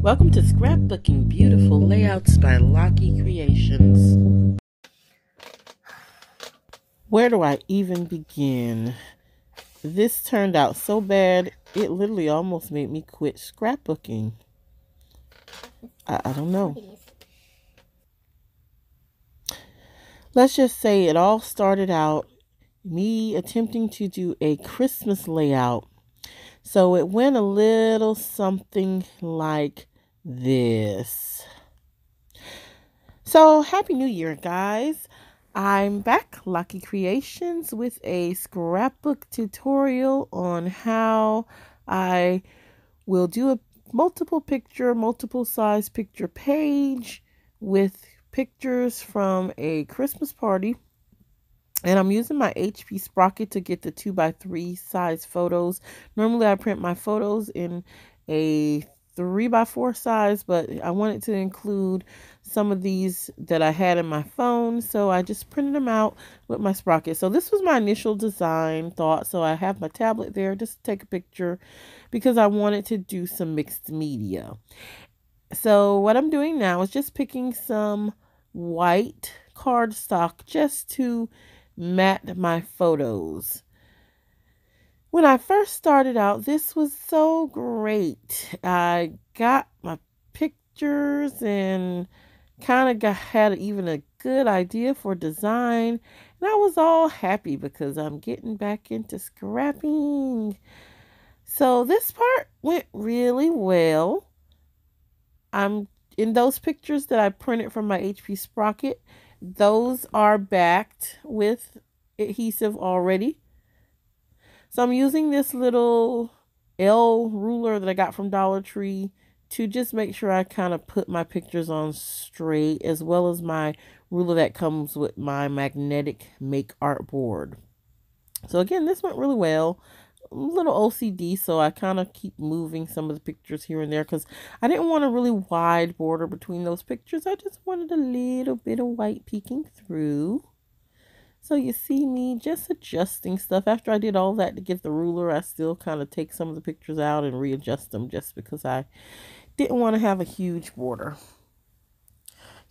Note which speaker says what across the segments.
Speaker 1: Welcome to Scrapbooking Beautiful Layouts by Locky Creations. Where do I even begin? This turned out so bad, it literally almost made me quit scrapbooking. I don't know. Let's just say it all started out me attempting to do a Christmas layout. So it went a little something like this. So Happy New Year, guys. I'm back, Lucky Creations, with a scrapbook tutorial on how I will do a multiple size picture page with pictures from a Christmas party. And I'm using my HP Sprocket to get the 2x3 size photos. Normally I print my photos in a 3x4 size, but I wanted to include some of these that I had in my phone, so I just printed them out with my Sprocket. So this was my initial design thought. So I have my tablet there just to take a picture because I wanted to do some mixed media. So what I'm doing now is just picking some white cardstock just to mat my photos. When I first started out, this was so great. I got my pictures and kind of had even a good idea for design, and I was all happy because I'm getting back into scrapping. So this part went really well. I'm in those pictures that I printed from my HP Sprocket. Those are backed with adhesive already. So I'm using this little L ruler that I got from Dollar Tree to just make sure I kind of put my pictures on straight, as well as my ruler that comes with my magnetic make art board. So again, this went really well. A little OCD, so I kind of keep moving some of the pictures here and there because I didn't want a really wide border between those pictures. I just wanted a little bit of white peeking through. So you see me just adjusting stuff. After I did all that to get the ruler, I still kind of take some of the pictures out and readjust them just because I didn't want to have a huge border.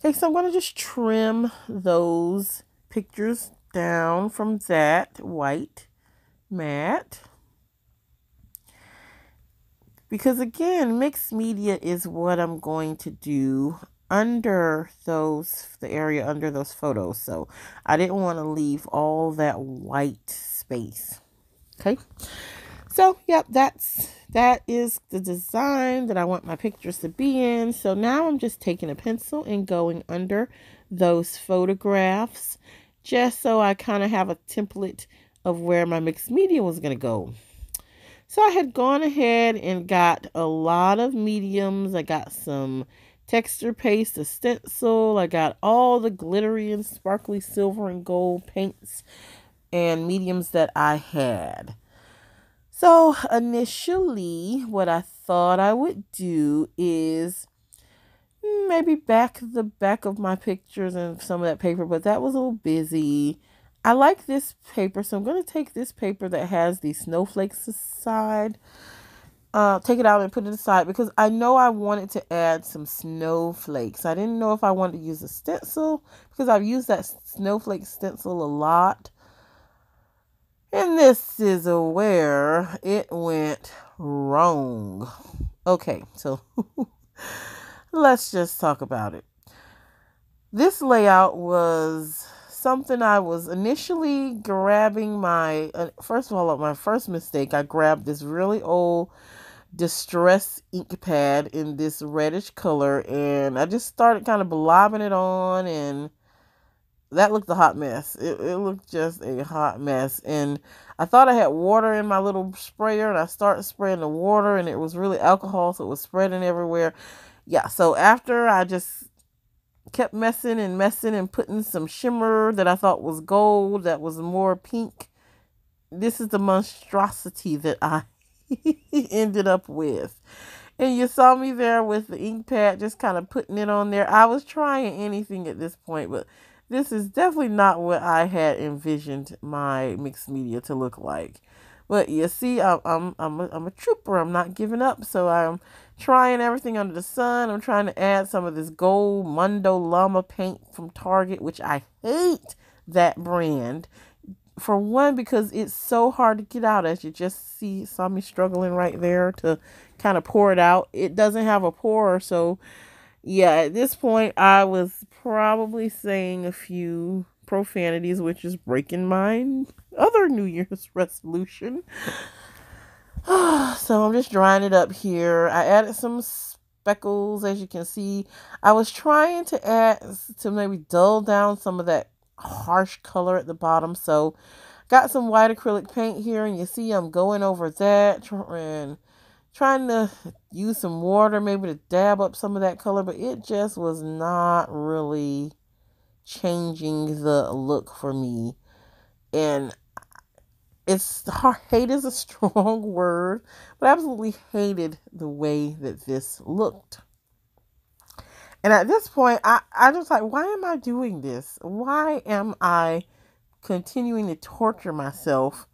Speaker 1: Okay, so I'm going to just trim those pictures down from that white mat. Because again, mixed media is what I'm going to do under the area under those photos. So I didn't want to leave all that white space. Okay. So, yep, that is the design that I want my pictures to be in. So now I'm just taking a pencil and going under those photographs just so I kind of have a template of where my mixed media was going to go. So I had gone ahead and got a lot of mediums. I got some texture paste, a stencil. I got all the glittery and sparkly silver and gold paints and mediums that I had. So initially, what I thought I would do is maybe back the back of my pictures and some of that paper, but that was a little busy. I like this paper, so I'm going to take this paper that has these snowflakes aside, take it out and put it aside because I know I wanted to add some snowflakes. I didn't know if I wanted to use a stencil because I've used that snowflake stencil a lot. And this is where it went wrong. Okay, so let's just talk about it. This layout was something I was initially grabbing first of all, my first mistake, I grabbed this really old distress ink pad in this reddish color, and I just started kind of blobbing it on, and that looked a hot mess. It looked just a hot mess, and I thought I had water in my little sprayer, and I started spraying the water, and it was really alcohol, so it was spreading everywhere. Yeah, so after I just kept messing and putting some shimmer that I thought was gold that was more pink, this is the monstrosity that I ended up with. And you saw me there with the ink pad just kind of putting it on there. I was trying anything at this point, but this is definitely not what I had envisioned my mixed media to look like. But you see, I'm a trooper. I'm not giving up. So I'm trying everything under the sun. I'm trying to add some of this gold Mundo Llama paint from Target, which I hate that brand. For one, because it's so hard to get out, as you just saw me struggling right there to kind of pour it out. It doesn't have a pourer, so yeah, at this point I was probably saying a few profanities, which is breaking my other New Year's resolution. So I'm just drying it up here. I added some speckles, as you can see. I was trying to add to maybe dull down some of that harsh color at the bottom. So got some white acrylic paint here, and you see I'm going over that and trying to use some water maybe to dab up some of that color, but it just was not really changing the look for me. And hate is a strong word, but I absolutely hated the way that this looked. And at this point, I just like, why am I doing this? Why am I continuing to torture myself?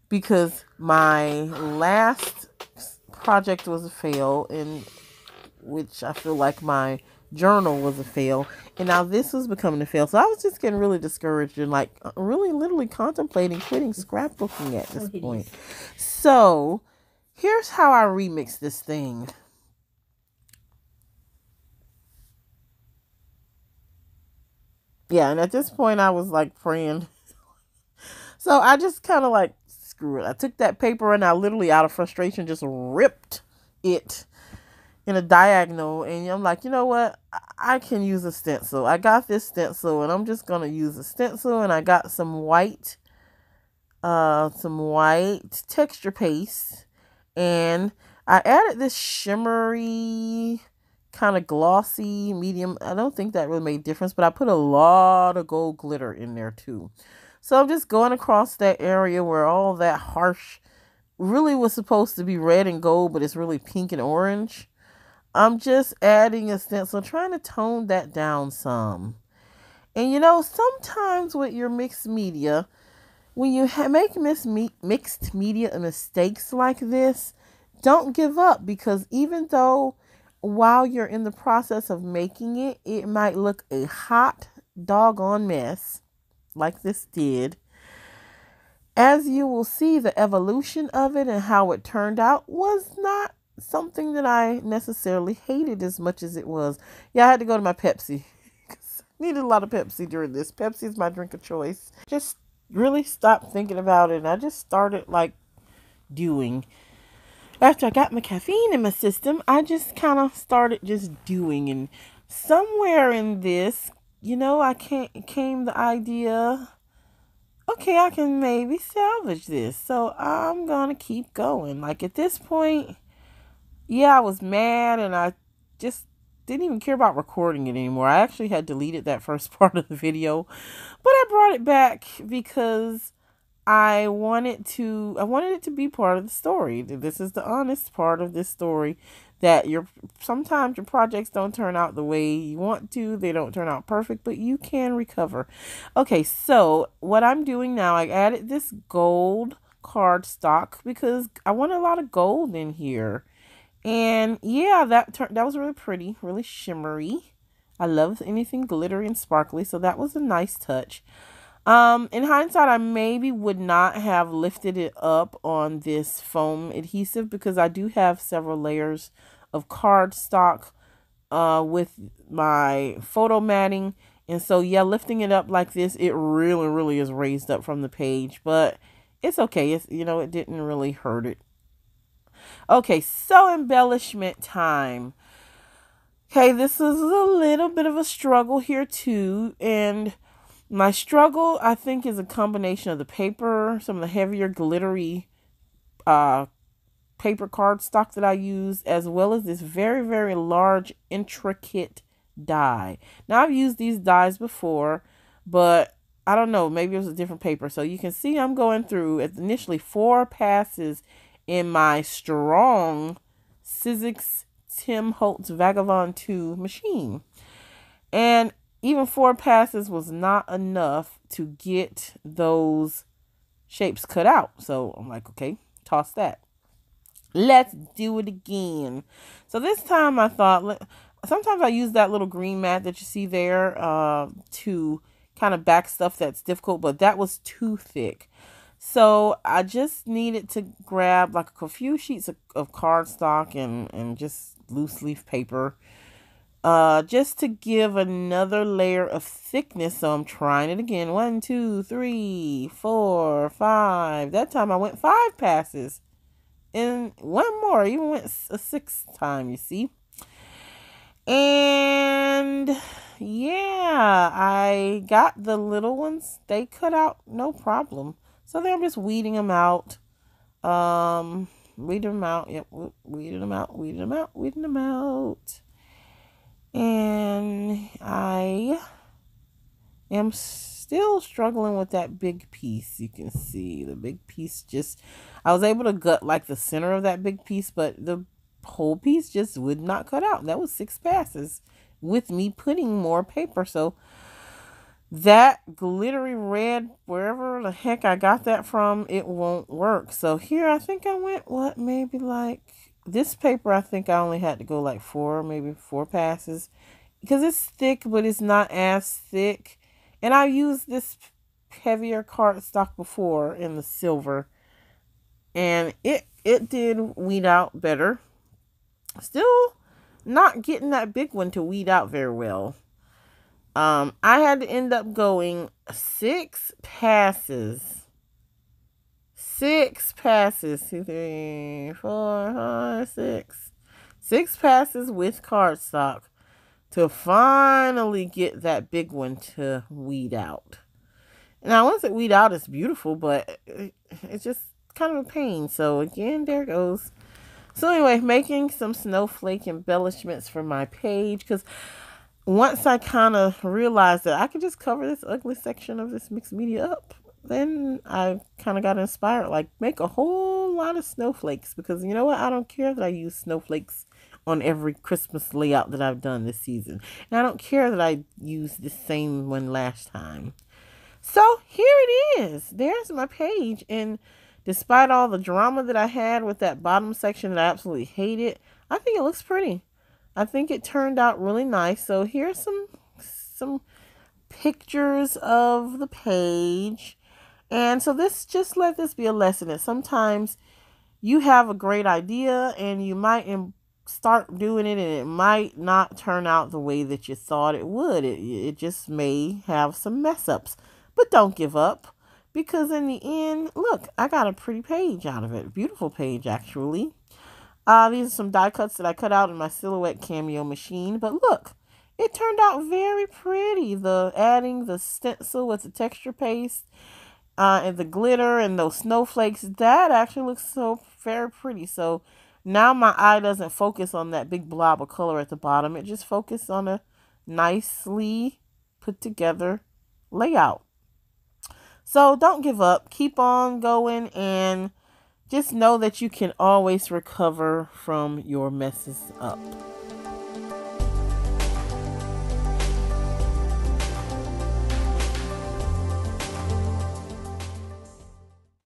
Speaker 1: Because my last project was a fail, in which I feel like my journal was a fail, and now this was becoming a fail. So I was just getting really discouraged and like really literally contemplating quitting scrapbooking at this point. So here's how I remix this thing. Yeah, and at this point I was like praying. So I just kind of like, screw it. I took that paper and I literally, out of frustration, just ripped it in a diagonal, and I'm like, you know what, I can use a stencil. I got this stencil and I'm just gonna use a stencil, and I got some white texture paste, and I added this shimmery kind of glossy medium. I don't think that really made a difference, but I put a lot of gold glitter in there too. So I'm just going across that area where all that harsh really was supposed to be red and gold, but it's really pink and orange. I'm just adding a stencil, trying to tone that down some. And you know, sometimes with your mixed media, when you make mixed media mistakes like this, don't give up, because even though while you're in the process of making it, it might look a hot doggone mess like this did, as you will see, the evolution of it and how it turned out was not something that I necessarily hated as much as it was. Yeah, I had to go to my Pepsi. Needed a lot of Pepsi during this. Pepsi is my drink of choice. Just really stopped thinking about it, and I just started like doing. After I got my caffeine in my system, I just kind of started just doing, and somewhere in this, you know, came the idea, okay, I can maybe salvage this. So I'm gonna keep going. Like at this point, yeah, I was mad and I just didn't even care about recording it anymore. I actually had deleted that first part of the video, but I brought it back because I wanted it to be part of the story. This is the honest part of this story, that sometimes your projects don't turn out the way you want to. They don't turn out perfect, but you can recover. Okay, so what I'm doing now, I added this gold cardstock because I want a lot of gold in here. And yeah, that was really pretty, really shimmery. I love anything glittery and sparkly, so that was a nice touch. In hindsight, I maybe would not have lifted it up on this foam adhesive because I do have several layers of cardstock with my photo matting. And so, yeah, lifting it up like this, it really, really is raised up from the page. But it's okay. It's, you know, it didn't really hurt it. Okay, so embellishment time. Okay, this is a little bit of a struggle here too. And my struggle, I think, is a combination of the paper, some of the heavier glittery paper cardstock that I use, as well as this very, very large, intricate die. Now, I've used these dies before, but I don't know, maybe it was a different paper. So you can see I'm going through initially 4 passes in my strong Sizzix Tim Holtz Vagabond 2 machine. And even 4 passes was not enough to get those shapes cut out. So I'm like, okay, toss that. Let's do it again. So this time I thought, sometimes I use that little green mat that you see there to kind of back stuff that's difficult, but that was too thick. So I just needed to grab like a few sheets of cardstock and just loose leaf paper, just to give another layer of thickness. So I'm trying it again. 1, 2, 3, 4, 5. That time I went 5 passes. And one more, even went a 6th time, you see. And yeah, I got the little ones. They cut out no problem. So then I'm just weeding them out. Weeding them out. Yep, weeding them out, weeding them out, weeding them out. And I am still struggling with that big piece. You can see the big piece I was able to gut like the center of that big piece, but the whole piece just would not cut out. That was 6 passes with me putting more paper. So that glittery red, wherever the heck I got that from, it won't work. So here I think I went, maybe like this paper, I think I only had to go like 4, maybe 4 passes. Because it's thick, but it's not as thick. And I used this heavier cardstock before in the silver. And it did weed out better. Still not getting that big one to weed out very well. I had to end up going 6 passes. 6 passes. 2, 3, 4, 5, 6. 6 passes with cardstock to finally get that big one to weed out. Now, once it weed out, it's beautiful, but it's just kind of a pain. So again, there it goes. So anyway, making some snowflake embellishments for my page, because once I kind of realized that I could just cover this ugly section of this mixed media up, then I kind of got inspired, like make a whole lot of snowflakes, because you know what? I don't care that I use snowflakes on every Christmas layout that I've done this season. And I don't care that I used the same one last time. So here it is. There's my page. And despite all the drama that I had with that bottom section that I absolutely hated, I think it looks pretty. I think it turned out really nice. So here's some pictures of the page. And so just let this be a lesson that sometimes you have a great idea and you might start doing it and it might not turn out the way that you thought it would. It just may have some mess ups. But don't give up, because in the end, look, I got a pretty page out of it. Beautiful page, actually. These are some die cuts that I cut out in my Silhouette Cameo machine. But look, it turned out very pretty. Adding the stencil with the texture paste and the glitter and those snowflakes, that actually looks so very pretty. So now my eye doesn't focus on that big blob of color at the bottom. It just focuses on a nicely put together layout. So don't give up. Keep on going, and just know that you can always recover from your messes up.